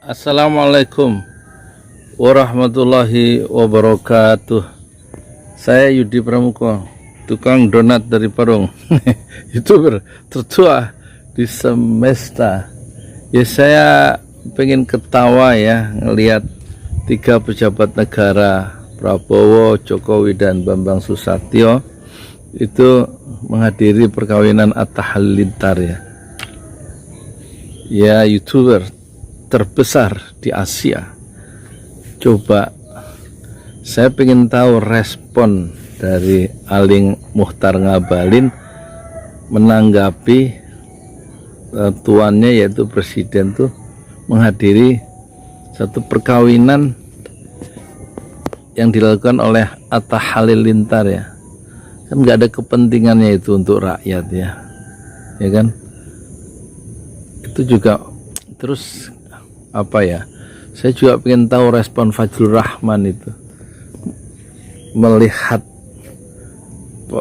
Assalamualaikum warahmatullahi wabarakatuh. Saya Yudi Pramuko, tukang donat dari Parung, YouTuber tertua di semesta. Ya, saya pengen ketawa ya ngelihat tiga pejabat negara, Prabowo, Jokowi, dan Bambang Susatyo itu menghadiri perkawinan Atta Halilintar ya, YouTuber terbesar di Asia. Coba saya pengen tahu respon dari Aling Muchtar Ngabalin menanggapi tuannya yaitu presiden tuh menghadiri satu perkawinan yang dilakukan oleh Atta Halilintar ya. Kan nggak ada kepentingannya itu untuk rakyat ya kan. Itu juga terus apa ya, saya juga pengen tahu respon Fajrul Rahman itu melihat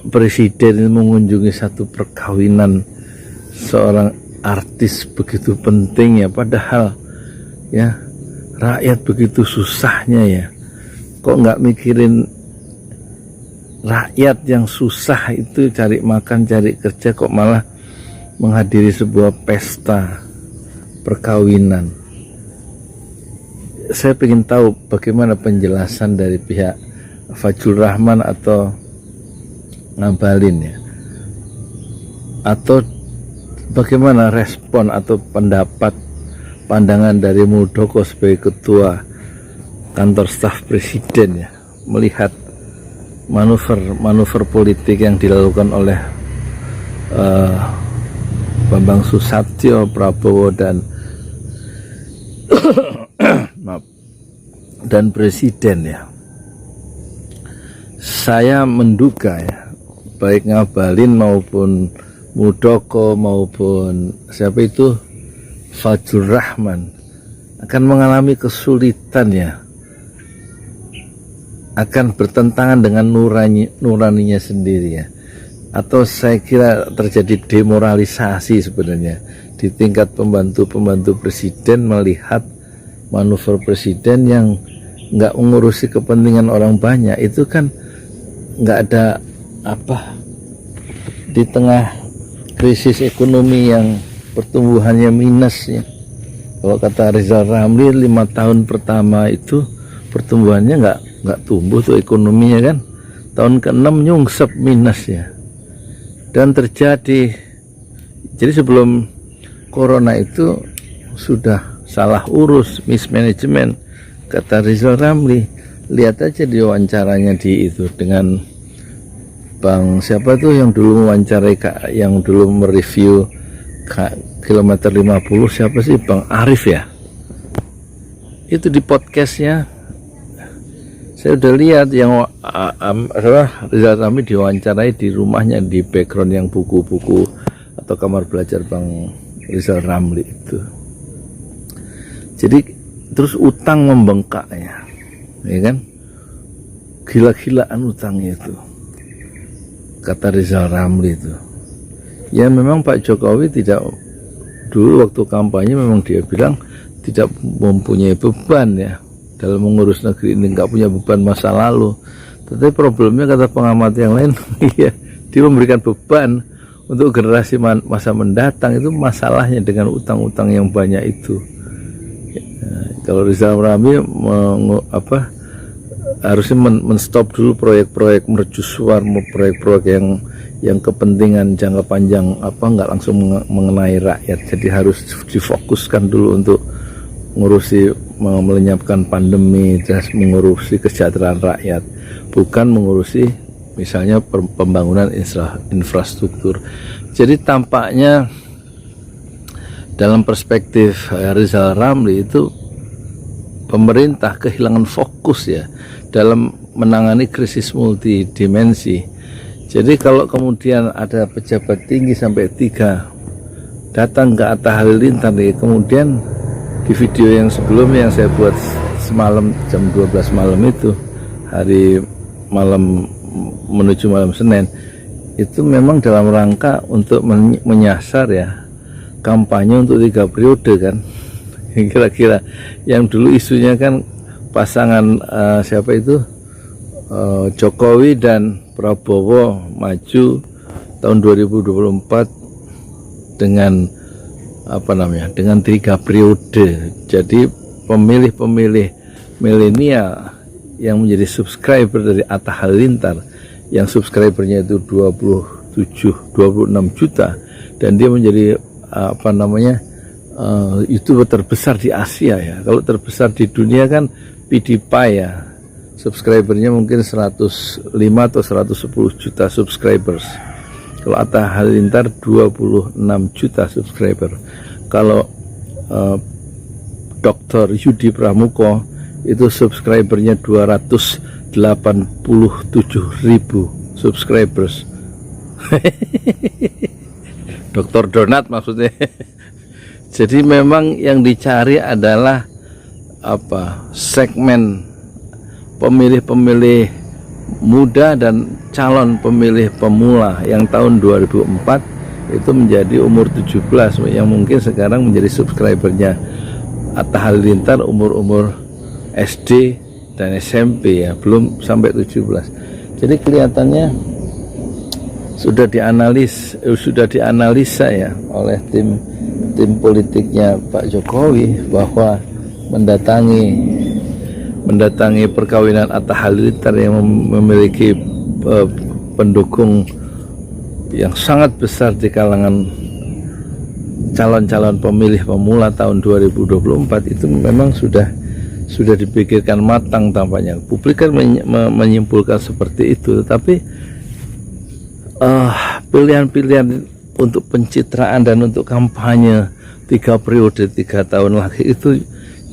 presiden mengunjungi satu perkawinan seorang artis begitu penting ya, padahal ya rakyat begitu susahnya ya, kok nggak mikirin rakyat yang susah itu cari makan cari kerja, kok malah menghadiri sebuah pesta perkawinan. Saya ingin tahu bagaimana penjelasan dari pihak Fajrul Rahman atau Ngabalin ya, atau bagaimana respon atau pendapat pandangan dari Muldoko sebagai ketua kantor staf presiden ya, melihat manuver politik yang dilakukan oleh Bambang Susatyo, Prabowo, dan dan presiden ya. Saya menduga ya, baik Ngabalin maupun Muldoko maupun siapa itu Fajrul Rahman akan mengalami kesulitan ya, akan bertentangan dengan nuraninya sendiri ya, atau saya kira terjadi demoralisasi sebenarnya di tingkat pembantu presiden melihat manuver presiden yang nggak mengurusi kepentingan orang banyak. Itu kan nggak ada apa, di tengah krisis ekonomi yang pertumbuhannya minus ya. Kalau kata Rizal Ramli 5 tahun pertama itu pertumbuhannya nggak tumbuh tuh ekonominya kan, tahun ke-6 nyungsep minus ya. Dan terjadi, jadi sebelum corona itu sudah salah urus, mismanagement, kata Rizal Ramli. Lihat aja di wawancaranya di itu dengan Bang siapa tuh yang dulu mewawancarai, yang dulu mereview kilometer 50, siapa sih, Bang Arif ya, itu di podcastnya saya udah lihat yang Rizal Ramli diwawancarai di rumahnya, di background yang buku-buku atau kamar belajar Bang Rizal Ramli itu. Jadi terus utang membengkak ya kan, gila-gilaan utangnya itu, kata Rizal Ramli itu. Ya memang Pak Jokowi tidak, dulu waktu kampanye memang dia bilang tidak mempunyai beban ya dalam mengurus negeri ini, nggak punya beban masa lalu. Tetapi problemnya kata pengamat yang lain, iya, dia memberikan beban untuk generasi masa mendatang. Itu masalahnya dengan utang-utang yang banyak itu. Kalau Rizal Ramli harusnya menstop dulu proyek-proyek mercusuar, proyek-proyek yang kepentingan jangka panjang nggak langsung mengenai rakyat. Jadi harus difokuskan dulu untuk melenyapkan pandemi, terus mengurusi kesejahteraan rakyat, bukan mengurusi misalnya pembangunan infrastruktur. Jadi tampaknya dalam perspektif Rizal Ramli itu pemerintah kehilangan fokus ya dalam menangani krisis multidimensi. Jadi kalau kemudian ada pejabat tinggi sampai 3 datang ke Atta Halilintar nih, kemudian di video yang sebelumnya yang saya buat semalam jam 12 malam itu, hari malam menuju malam Senin, itu memang dalam rangka untuk menyasar ya kampanye untuk 3 periode kan kira-kira. Yang dulu isunya kan pasangan siapa itu, Jokowi dan Prabowo maju tahun 2024 dengan dengan 3 periode. Jadi pemilih-pemilih milenial yang menjadi subscriber dari Atta Halilintar, yang subscribernya itu 26 juta, dan dia menjadi YouTuber terbesar di Asia ya. Kalau terbesar di dunia kan PewDiePie ya, subscribernya mungkin 105 atau 110 juta subscribers. Kalau Atta Halilintar 26 juta subscriber. Kalau Dr. Yudi Pramuko itu subscribernya 287.000 subscribers. Dr. Donat maksudnya. Jadi memang yang dicari adalah segmen pemilih-pemilih muda dan calon pemilih pemula yang tahun 2004 itu menjadi umur 17, yang mungkin sekarang menjadi subscribernya Atta Halilintar umur SD dan SMP ya, belum sampai 17. Jadi kelihatannya sudah dianalisa ya oleh tim politiknya Pak Jokowi bahwa mendatangi perkawinan Atta Halilintar yang memiliki pendukung yang sangat besar di kalangan calon-calon pemilih pemula tahun 2024 itu memang sudah dipikirkan matang tampaknya. Publik kan menyimpulkan seperti itu, tapi pilihan-pilihan untuk pencitraan dan untuk kampanye 3 periode 3 tahun lagi itu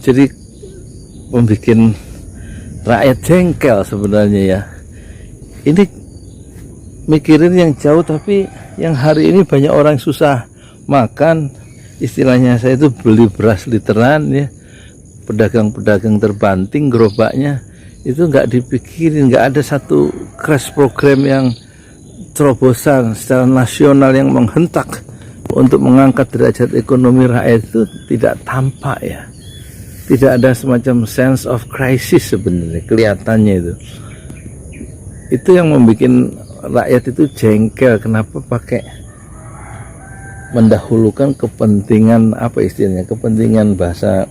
jadi membuat rakyat jengkel sebenarnya ya. Ini mikirin yang jauh, tapi yang hari ini banyak orang susah makan, istilahnya saya itu beli beras literan ya, pedagang-pedagang terbanting gerobaknya itu nggak dipikirin, nggak ada satu crash program yang terobosan secara nasional yang menghentak untuk mengangkat derajat ekonomi rakyat, itu tidak tampak ya. Tidak ada semacam sense of crisis sebenarnya kelihatannya itu. Itu yang membuat rakyat itu jengkel, kenapa pakai mendahulukan kepentingan kepentingan bahasa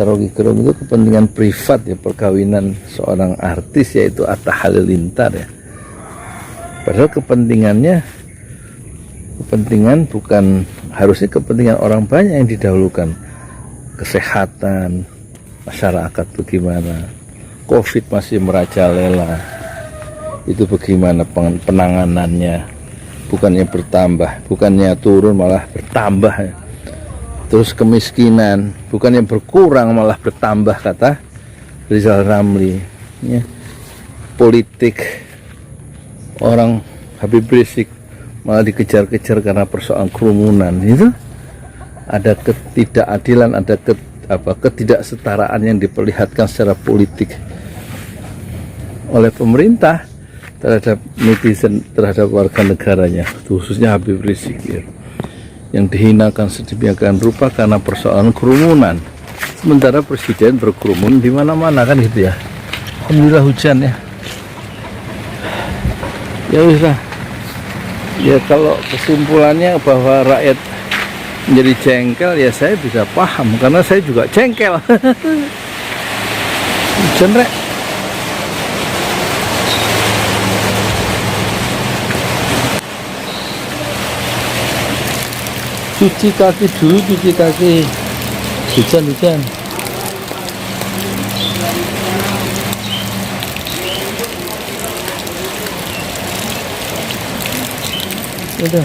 Rocky Gerung itu kepentingan privat ya, perkawinan seorang artis yaitu Atta Halilintar ya. Padahal harusnya kepentingan orang banyak yang didahulukan. Kesehatan masyarakat bagaimana, COVID masih merajalela, itu bagaimana penanganannya, bukannya bertambah, bukannya turun malah bertambah. Terus kemiskinan bukannya berkurang malah bertambah, kata Rizal Ramli ya. Politik orang Habib Rizik malah dikejar-kejar karena persoalan kerumunan. Itu ada ketidakadilan, ada ketidaksetaraan yang diperlihatkan secara politik oleh pemerintah terhadap netizen, terhadap warga negaranya, khususnya Habib Rizik ya, yang dihinakan sedemikian rupa karena persoalan kerumunan. Sementara presiden berkerumun di mana-mana kan gitu ya. Alhamdulillah hujan ya. Ya bisa. Ya kalau kesimpulannya bahwa rakyat menjadi jengkel ya, saya bisa paham karena saya juga jengkel. Hujan rek. Cuci kaki dulu, cuci kaki. Hujan. Udah.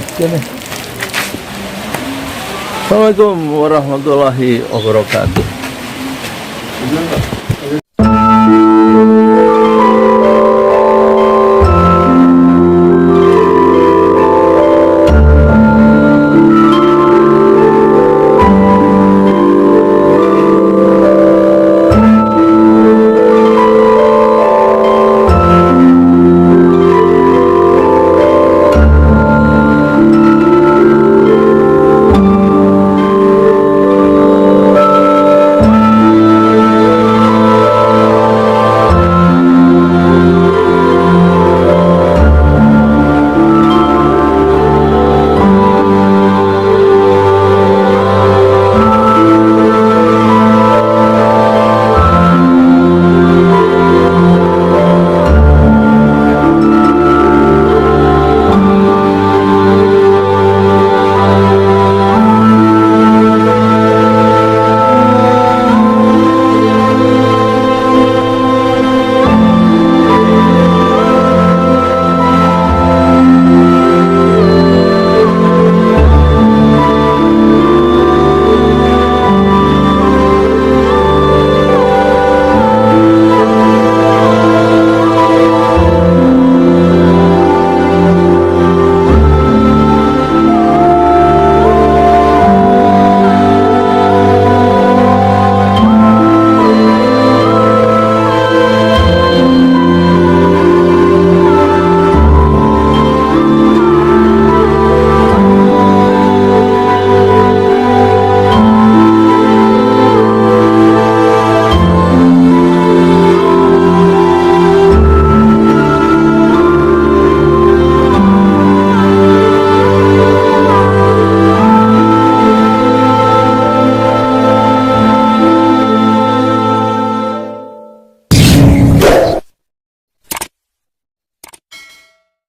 Assalamualaikum warahmatullahi wabarakatuh.